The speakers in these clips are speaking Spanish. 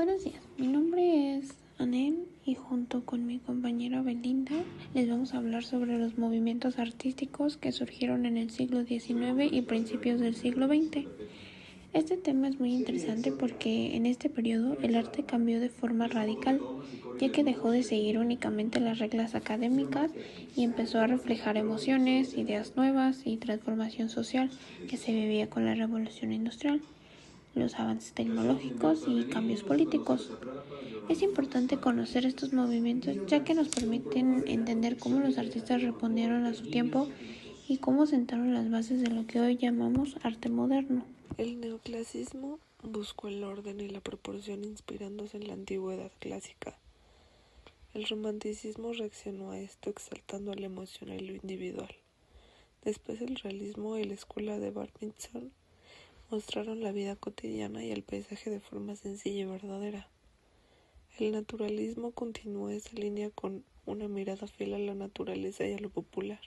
Buenos días, mi nombre es Anel y junto con mi compañera Belinda les vamos a hablar sobre los movimientos artísticos que surgieron en el siglo XIX y principios del siglo XX. Este tema es muy interesante porque en este periodo el arte cambió de forma radical, ya que dejó de seguir únicamente las reglas académicas y empezó a reflejar emociones, ideas nuevas y transformación social que se vivía con la revolución industrial, los avances tecnológicos y cambios políticos. Es importante conocer estos movimientos ya que nos permiten entender cómo los artistas respondieron a su tiempo y cómo sentaron las bases de lo que hoy llamamos arte moderno. El neoclasicismo buscó el orden y la proporción inspirándose en la antigüedad clásica. El romanticismo reaccionó a esto exaltando la emoción y lo individual. Después el realismo y la escuela de Barbizon mostraron la vida cotidiana y el paisaje de forma sencilla y verdadera. El naturalismo continuó esa línea con una mirada fiel a la naturaleza y a lo popular.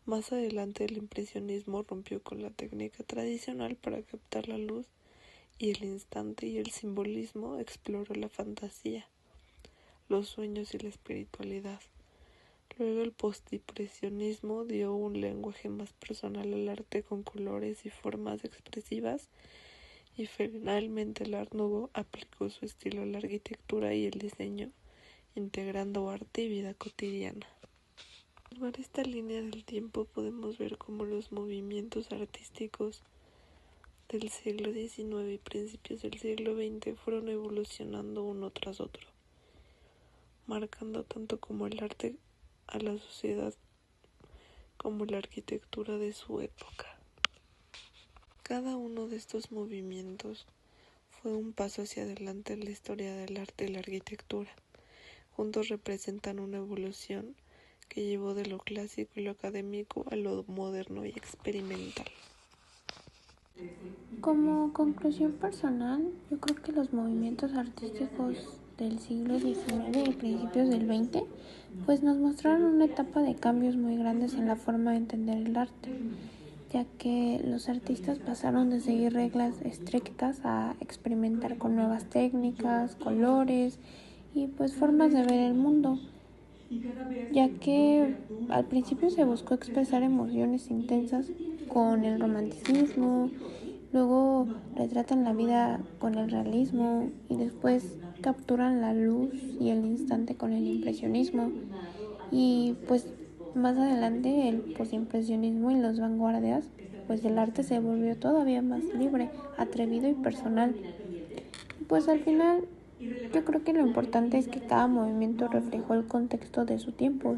Más adelante el impresionismo rompió con la técnica tradicional para captar la luz y el instante, y el simbolismo exploró la fantasía, los sueños y la espiritualidad. Luego el postimpresionismo dio un lenguaje más personal al arte con colores y formas expresivas, y finalmente el Art Nouveau aplicó su estilo a la arquitectura y el diseño, integrando arte y vida cotidiana. Al tomar esta línea del tiempo podemos ver cómo los movimientos artísticos del siglo XIX y principios del siglo XX fueron evolucionando uno tras otro, marcando tanto como el arte a la sociedad como la arquitectura de su época. Cada uno de estos movimientos fue un paso hacia adelante en la historia del arte y la arquitectura. Juntos representan una evolución que llevó de lo clásico y lo académico a lo moderno y experimental. Como conclusión personal, yo creo que los movimientos artísticos del siglo XIX y principios del XX pues nos mostraron una etapa de cambios muy grandes en la forma de entender el arte, ya que los artistas pasaron de seguir reglas estrictas a experimentar con nuevas técnicas, colores y pues formas de ver el mundo, ya que al principio se buscó expresar emociones intensas con el romanticismo, luego retratan la vida con el realismo y después capturan la luz y el instante con el impresionismo, y pues más adelante el postimpresionismo y las vanguardias, pues el arte se volvió todavía más libre, atrevido y personal. Pues al final yo creo que lo importante es que cada movimiento reflejó el contexto de su tiempo,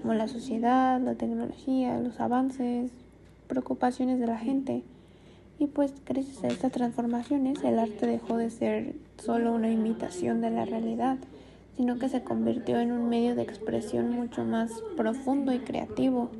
como la sociedad, la tecnología, los avances, preocupaciones de la gente. Y pues gracias a estas transformaciones el arte dejó de ser solo una imitación de la realidad, sino que se convirtió en un medio de expresión mucho más profundo y creativo.